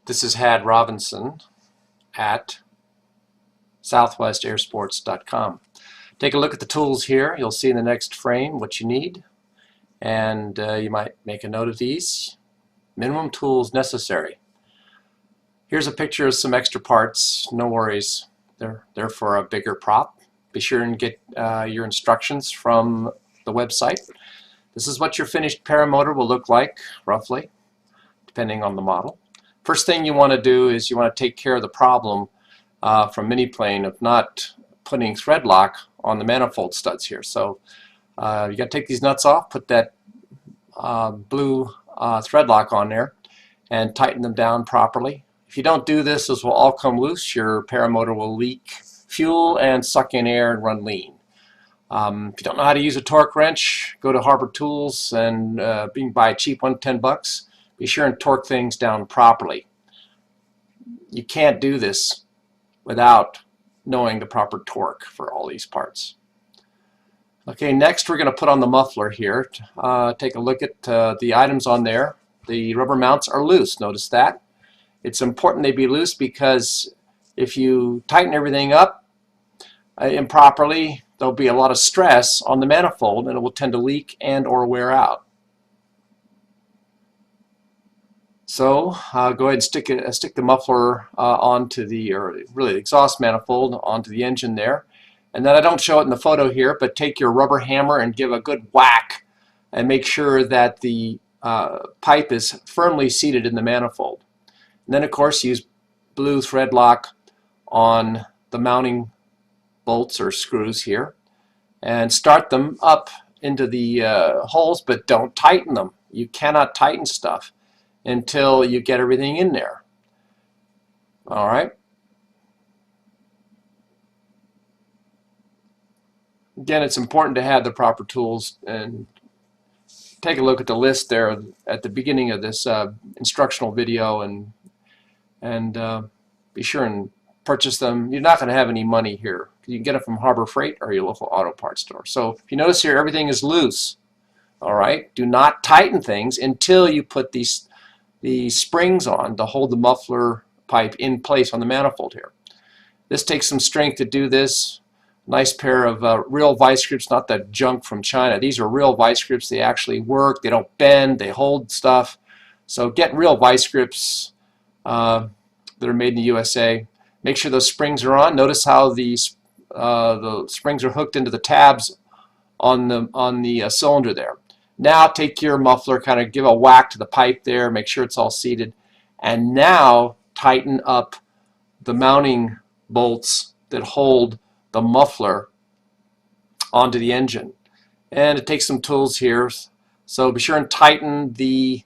This is Had Robinson at southwestairsports.com. Take a look at the tools here. You'll see in the next frame what you need, and you might make a note of these. Minimum tools necessary. Here's a picture of some extra parts. No worries, they're for a bigger prop. Be sure and get your instructions from the website. This is what your finished paramotor will look like, roughly, depending on the model. First thing you want to do is you want to take care of the problem from Miniplane of not putting thread lock on the manifold studs here. So you got to take these nuts off, put that blue thread lock on there, and tighten them down properly. If you don't do this, this will all come loose. Your paramotor will leak fuel and suck in air and run lean. If you don't know how to use a torque wrench, go to Harbor Tools and you can buy a cheap one, 10 bucks. Be sure and torque things down properly. You can't do this without knowing the proper torque for all these parts. Okay, next we're going to put on the muffler here. Take a look at the items on there. The rubber mounts are loose. Notice that. It's important they be loose because if you tighten everything up improperly, there'll be a lot of stress on the manifold and it will tend to leak and or wear out. So go ahead and stick the muffler onto the, or really the exhaust manifold onto the engine there. And then I don't show it in the photo here, but take your rubber hammer and give a good whack and make sure that the pipe is firmly seated in the manifold. And then of course use blue thread lock on the mounting bolts or screws here and start them up into the holes, but don't tighten them. You cannot tighten stuff until you get everything in there. Alright. Again, it's important to have the proper tools, and take a look at the list there at the beginning of this instructional video, and be sure and purchase them. You're not going to have any money here. You can get it from Harbor Freight or your local auto parts store. So if you notice here, everything is loose. Alright, do not tighten things until you put these springs on to hold the muffler pipe in place on the manifold here. This takes some strength to do this. Nice pair of real Vise-Grips, not that junk from China. These are real Vise-Grips. They actually work. They don't bend. They hold stuff. So get real Vise-Grips that are made in the USA. Make sure those springs are on. Notice how the springs are hooked into the tabs on the cylinder there. Now take your muffler, kind of give a whack to the pipe there, make sure it's all seated, and now tighten up the mounting bolts that hold the muffler onto the engine. And it takes some tools here, so be sure and tighten the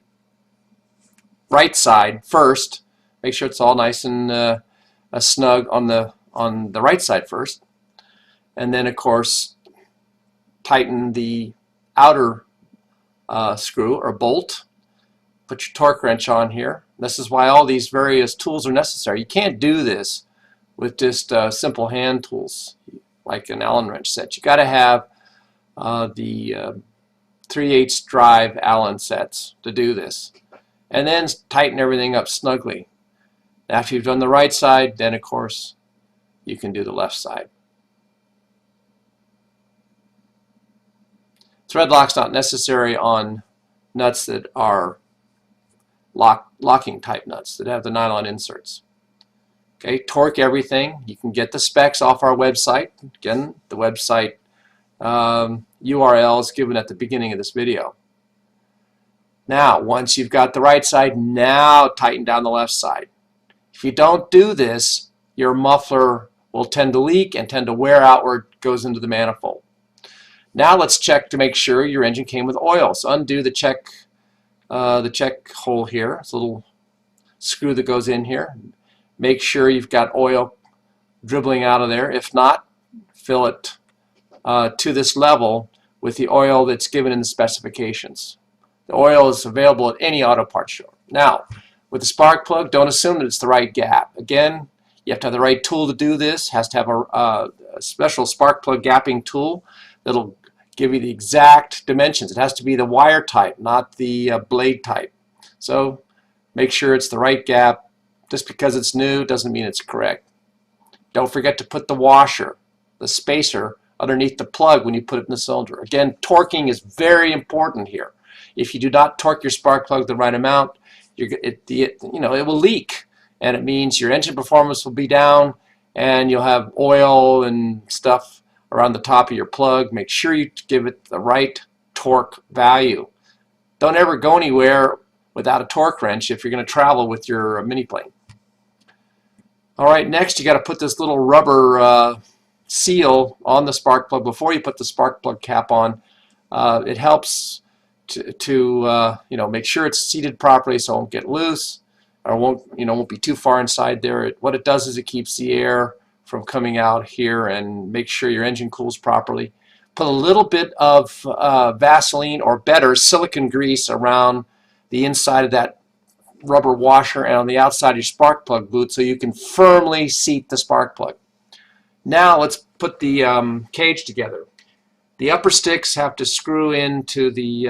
right side first. Make sure it's all nice and snug on the right side first, and then of course tighten the outer screw or bolt. Put your torque wrench on here. This is why all these various tools are necessary. You can't do this with just simple hand tools like an Allen wrench set. You got to have the 3/8 drive Allen sets to do this, and then tighten everything up snugly. After you've done the right side, then of course you can do the left side. Thread lock's not necessary on nuts that are locking type nuts that have the nylon inserts. Okay, torque everything. You can get the specs off our website. Again, the website URL is given at the beginning of this video. Now, once you've got the right side, now tighten down the left side. If you don't do this, your muffler will tend to leak and tend to wear out where it goes into the manifold. Now let's check to make sure your engine came with oil. So undo the check hole here. It's a little screw that goes in here. Make sure you've got oil dribbling out of there. If not, fill it to this level with the oil that's given in the specifications. The oil is available at any auto parts store. Now, with the spark plug, don't assume that it's the right gap. Again, you have to have the right tool to do this. It has to have a special spark plug gapping tool that'll give you the exact dimensions. It has to be the wire type, not the blade type. So make sure it's the right gap Just because it's new doesn't mean it's correct. Don't forget to put the washer, the spacer, underneath the plug when you put it in the cylinder. Again, torquing is very important here. If you do not torque your spark plug the right amount, it will leak, and it means your engine performance will be down, and you'll have oil and stuff around the top of your plug. Make sure you give it the right torque value. Don't ever go anywhere without a torque wrench if you're going to travel with your Miniplane. Alright, next you got to put this little rubber seal on the spark plug before you put the spark plug cap on. It helps to make sure it's seated properly so it won't get loose or won't be too far inside there. What it does is it keeps the air from coming out here and make sure your engine cools properly. Put a little bit of Vaseline or better silicone grease around the inside of that rubber washer and on the outside of your spark plug boot so you can firmly seat the spark plug. Now let's put the cage together. The upper sticks have to screw into the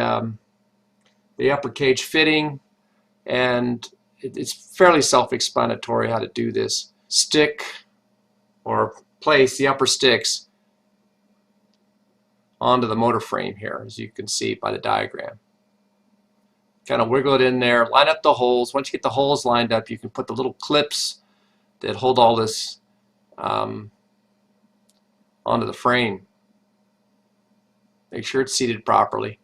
upper cage fitting, and it's fairly self-explanatory how to do this. Stick or place the upper sticks onto the motor frame here, as you can see by the diagram. Kind of wiggle it in there, line up the holes. Once you get the holes lined up, you can put the little clips that hold all this onto the frame. Make sure it's seated properly.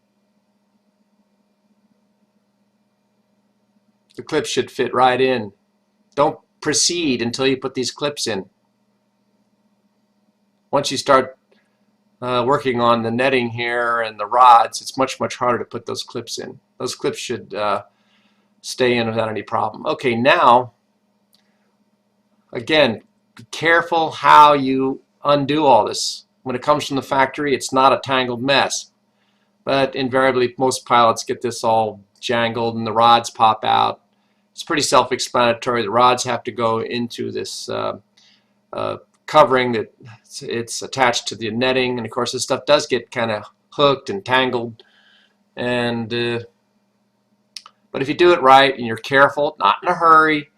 The clips should fit right in. Don't proceed until you put these clips in. Once you start working on the netting here and the rods, it's much harder to put those clips in. Those clips should stay in without any problem. Okay, now again, be careful how you undo all this. When it comes from the factory, it's not a tangled mess, but invariably most pilots get this all jangled and the rods pop out. It's pretty self-explanatory. The rods have to go into this covering that it's attached to the netting, and of course this stuff does get kind of hooked and tangled, and but if you do it right and you're careful, not in a hurry,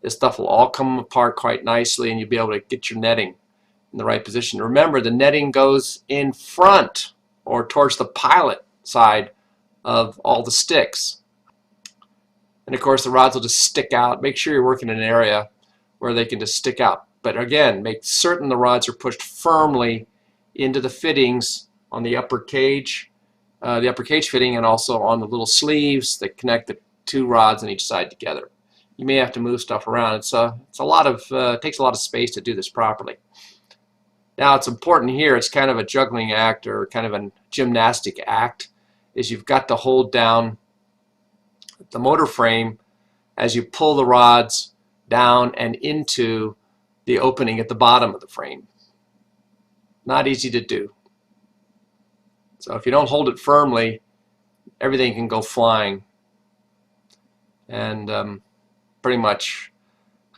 this stuff will all come apart quite nicely and you'll be able to get your netting in the right position. Remember, the netting goes in front or towards the pilot side of all the sticks, and of course the rods will just stick out. Make sure you're working in an area where they can just stick out. But again, make certain the rods are pushed firmly into the fittings on the upper cage fitting, and also on the little sleeves that connect the two rods on each side together. You may have to move stuff around. It takes a lot of space to do this properly. Now it's important here. It's kind of a juggling act or kind of a gymnastic act. Is you've got to hold down the motor frame as you pull the rods down and into the opening at the bottom of the frame. Not easy to do. So if you don't hold it firmly, everything can go flying, and pretty much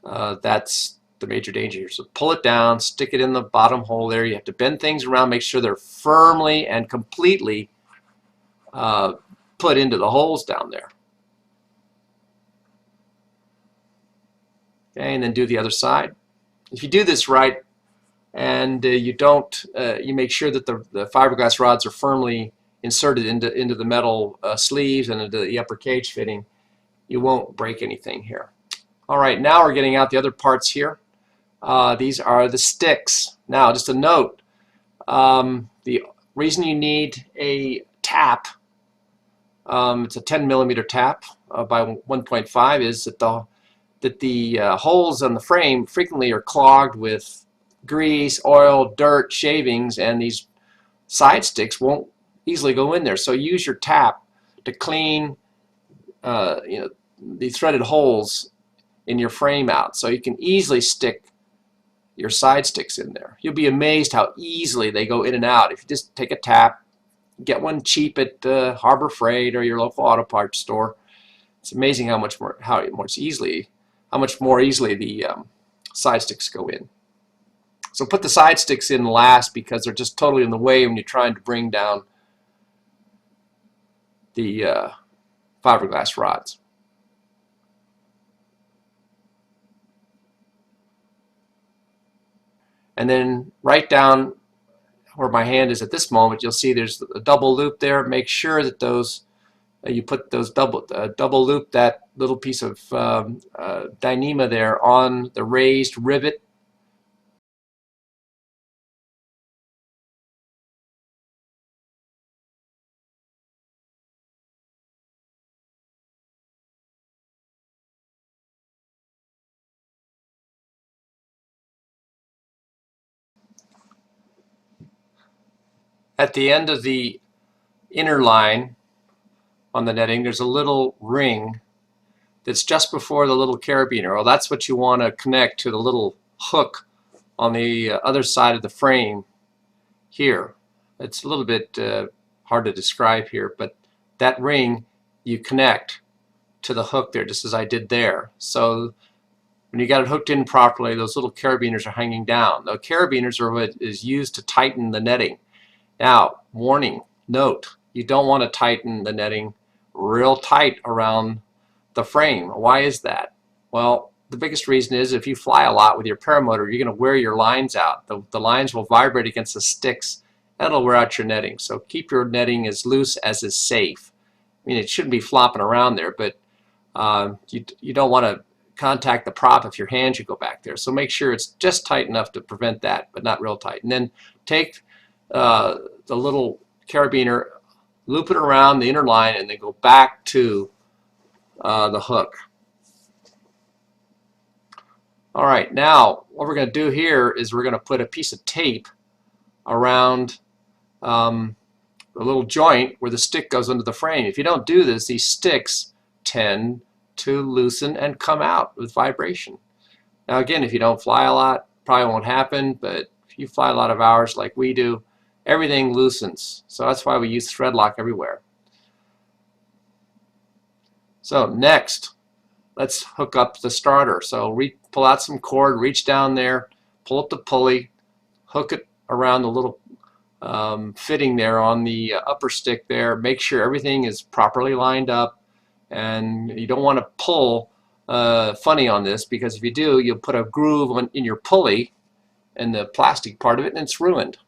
that's the major danger here. So pull it down, stick it in the bottom hole there. You have to bend things around, make sure they're firmly and completely put into the holes down there. Okay, and then do the other side. If you do this right, and you make sure that the fiberglass rods are firmly inserted into the metal sleeves and into the upper cage fitting, you won't break anything here. Alright, now we're getting out the other parts here. These are the sticks. Now, just a note, the reason you need a tap, it's a 10mm tap by 1.5, is that the holes on the frame frequently are clogged with grease, oil, dirt, shavings, and these side sticks won't easily go in there. So use your tap to clean the threaded holes in your frame out, so you can easily stick your side sticks in there. You'll be amazed how easily they go in and out. If you just take a tap, get one cheap at Harbor Freight or your local auto parts store, it's amazing how much more easily the side sticks go in. So put the side sticks in last because they're just totally in the way when you're trying to bring down the fiberglass rods. and then right down where my hand is at this moment, you'll see there's a double loop there. Make sure that those you put those double loop that little piece of Dyneema there on the raised rivet. At the end of the inner line on the netting, there's a little ring that's just before the little carabiner. Well, that's what you want to connect to the little hook on the other side of the frame here. It's a little bit hard to describe here, but that ring you connect to the hook there, just as I did there. So when you got it hooked in properly, those little carabiners are hanging down. The carabiners are what is used to tighten the netting. Now, warning, note, you don't want to tighten the netting real tight around the frame. Why is that? Well, the biggest reason is if you fly a lot with your paramotor, you're going to wear your lines out. The lines will vibrate against the sticks. That'll wear out your netting. So keep your netting as loose as is safe. I mean, it shouldn't be flopping around there, but you don't want to contact the prop if your hand should go back there. So make sure it's just tight enough to prevent that, but not real tight. And then take the little carabiner, loop it around the inner line, and then go back to the hook. All right, now what we're going to do here is we're going to put a piece of tape around the little joint where the stick goes into the frame. If you don't do this, these sticks tend to loosen and come out with vibration. Now again, if you don't fly a lot, probably won't happen, but if you fly a lot of hours like we do, everything loosens. So that's why we use thread lock everywhere. So next, let's hook up the starter. So pull out some cord, reach down there, pull up the pulley, hook it around the little fitting there on the upper stick there. Make sure everything is properly lined up, and you don't want to pull funny on this, because if you do, you'll put a groove in your pulley and the plastic part of it, and it's ruined.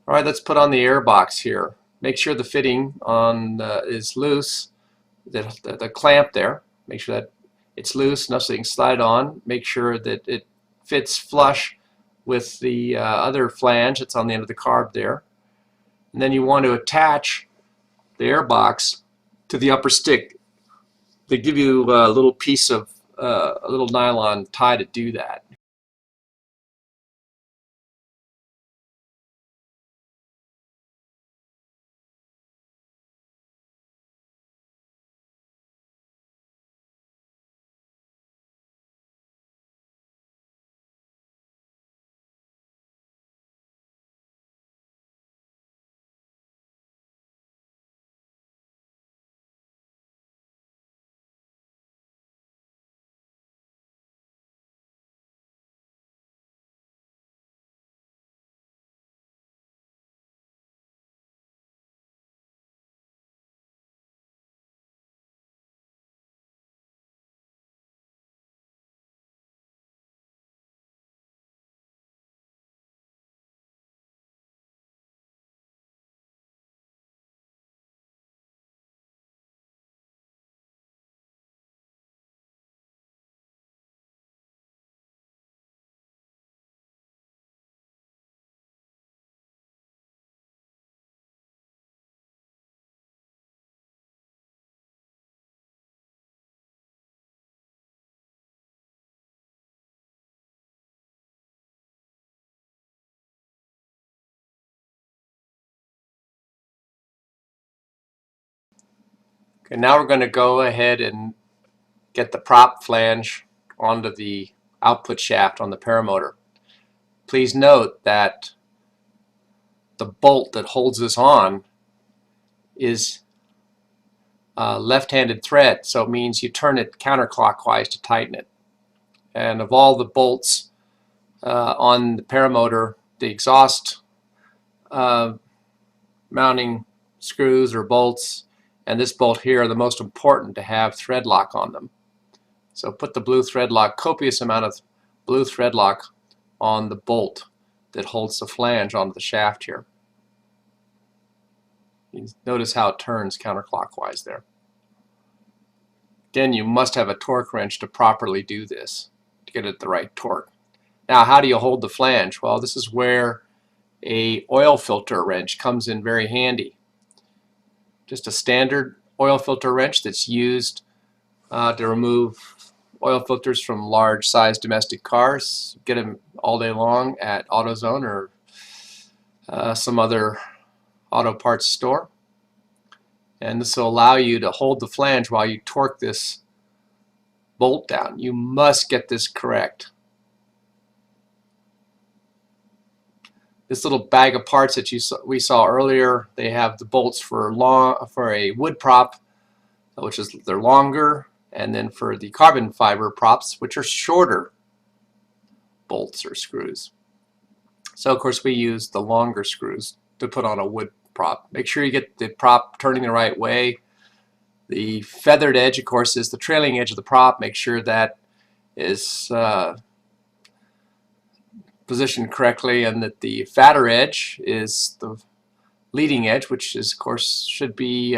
All right, let's put on the airbox here. Make sure the fitting on is loose, the clamp there. Make sure that it's loose enough so you can slide on. Make sure that it fits flush with the other flange that's on the end of the carb there. And then you want to attach the airbox to the upper stick. They give you a little piece of a little nylon tie to do that. Okay, now we're going to go ahead and get the prop flange onto the output shaft on the paramotor. Please note that the bolt that holds this on is left-handed thread, so it means you turn it counterclockwise to tighten it. And of all the bolts on the paramotor, the exhaust mounting screws or bolts and this bolt here are the most important to have thread lock on them. So put the blue thread lock, copious amount of blue thread lock on the bolt that holds the flange onto the shaft here. You notice how it turns counterclockwise there. Again, you must have a torque wrench to properly do this, to get it the right torque. Now, how do you hold the flange? Well, this is where a oil filter wrench comes in very handy. Just a standard oil filter wrench that's used to remove oil filters from large size domestic cars. Get them all day long at AutoZone or some other auto parts store. And this will allow you to hold the flange while you torque this bolt down. You must get this correct. This little bag of parts that we saw earlier, they have the bolts for a wood prop, which is they're longer, and then for the carbon fiber props, which are shorter bolts or screws. So of course we use the longer screws to put on a wood prop. Make sure you get the prop turning the right way. The feathered edge, of course, is the trailing edge of the prop. Make sure that is positioned correctly, and that the fatter edge is the leading edge, which is, of course, should be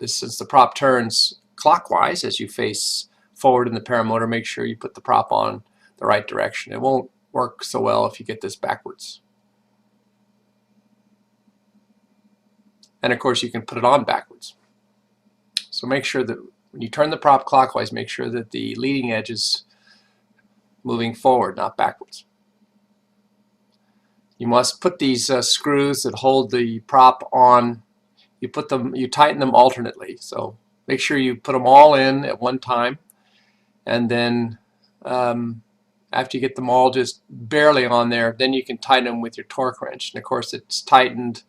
since the prop turns clockwise as you face forward in the paramotor. Make sure you put the prop on the right direction. It won't work so well if you get this backwards. And of course you can put it on backwards. So make sure that when you turn the prop clockwise, make sure that the leading edge is moving forward, not backwards. You must put these screws that hold the prop on, you tighten them alternately. So make sure you put them all in at one time, and then after you get them all just barely on there, then you can tighten them with your torque wrench. And of course it's tightened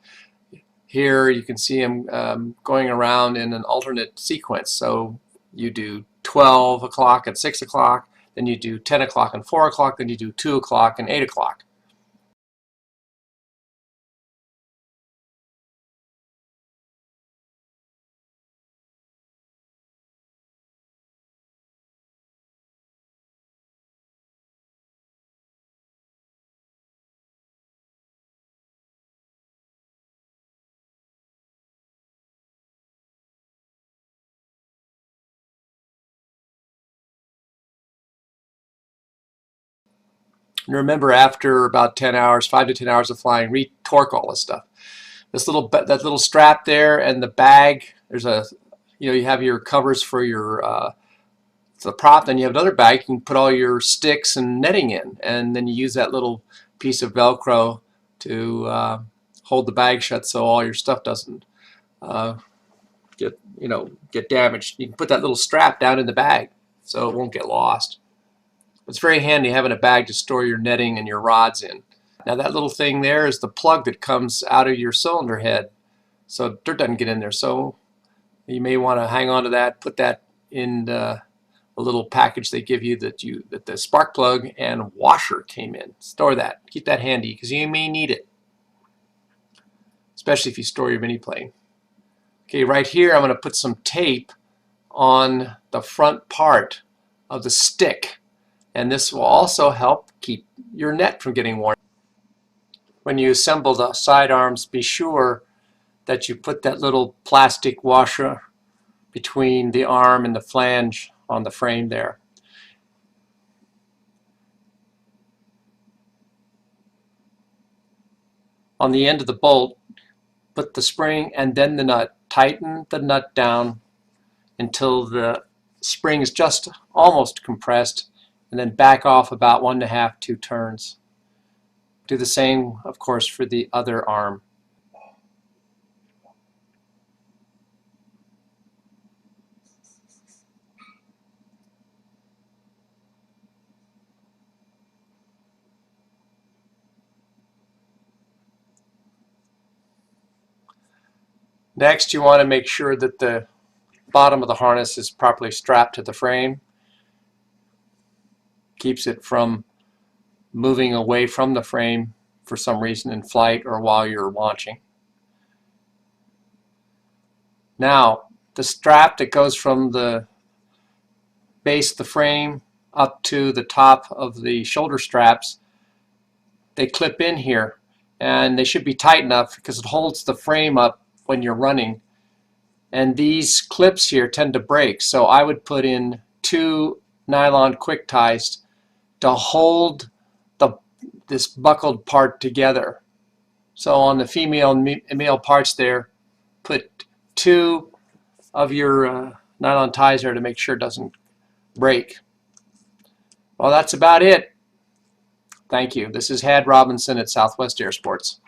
here. You can see them going around in an alternate sequence. So you do 12 o'clock and 6 o'clock, then you do 10 o'clock and 4 o'clock, then you do 2 o'clock and 8 o'clock. And remember, after about 10 hours, 5 to 10 hours of flying, re-torque all this stuff. That little strap there and the bag, there's you have your covers for your the prop, then you have another bag you can put all your sticks and netting in, and then you use that little piece of Velcro to hold the bag shut so all your stuff doesn't get damaged. You can put that little strap down in the bag so it won't get lost. It's very handy having a bag to store your netting and your rods in. Now that little thing there is the plug that comes out of your cylinder head, so dirt doesn't get in there. So you may want to hang on to that, put that in a little package they give you that the spark plug and washer came in. Store that. Keep that handy because you may need it, especially if you store your Miniplane. Okay, right here I'm going to put some tape on the front part of the stick, and this will also help keep your net from getting worn. When you assemble the side arms, be sure that you put that little plastic washer between the arm and the flange on the frame there. On the end of the bolt, put the spring and then the nut. Tighten the nut down until the spring is just almost compressed, and then back off about 1.5 to 2 turns. Do the same, of course, for the other arm. Next, you want to make sure that the bottom of the harness is properly strapped to the frame. Keeps it from moving away from the frame for some reason in flight or while you're launching. Now, the strap that goes from the base the frame up to the top of the shoulder straps, they clip in here, and they should be tight enough because it holds the frame up when you're running. And these clips here tend to break, so I would put in 2 nylon quick ties to hold this buckled part together. So on the female and male parts there, put 2 of your nylon ties there to make sure it doesn't break. Well, that's about it. Thank you. This is Had Robinson at Southwest Air Sports.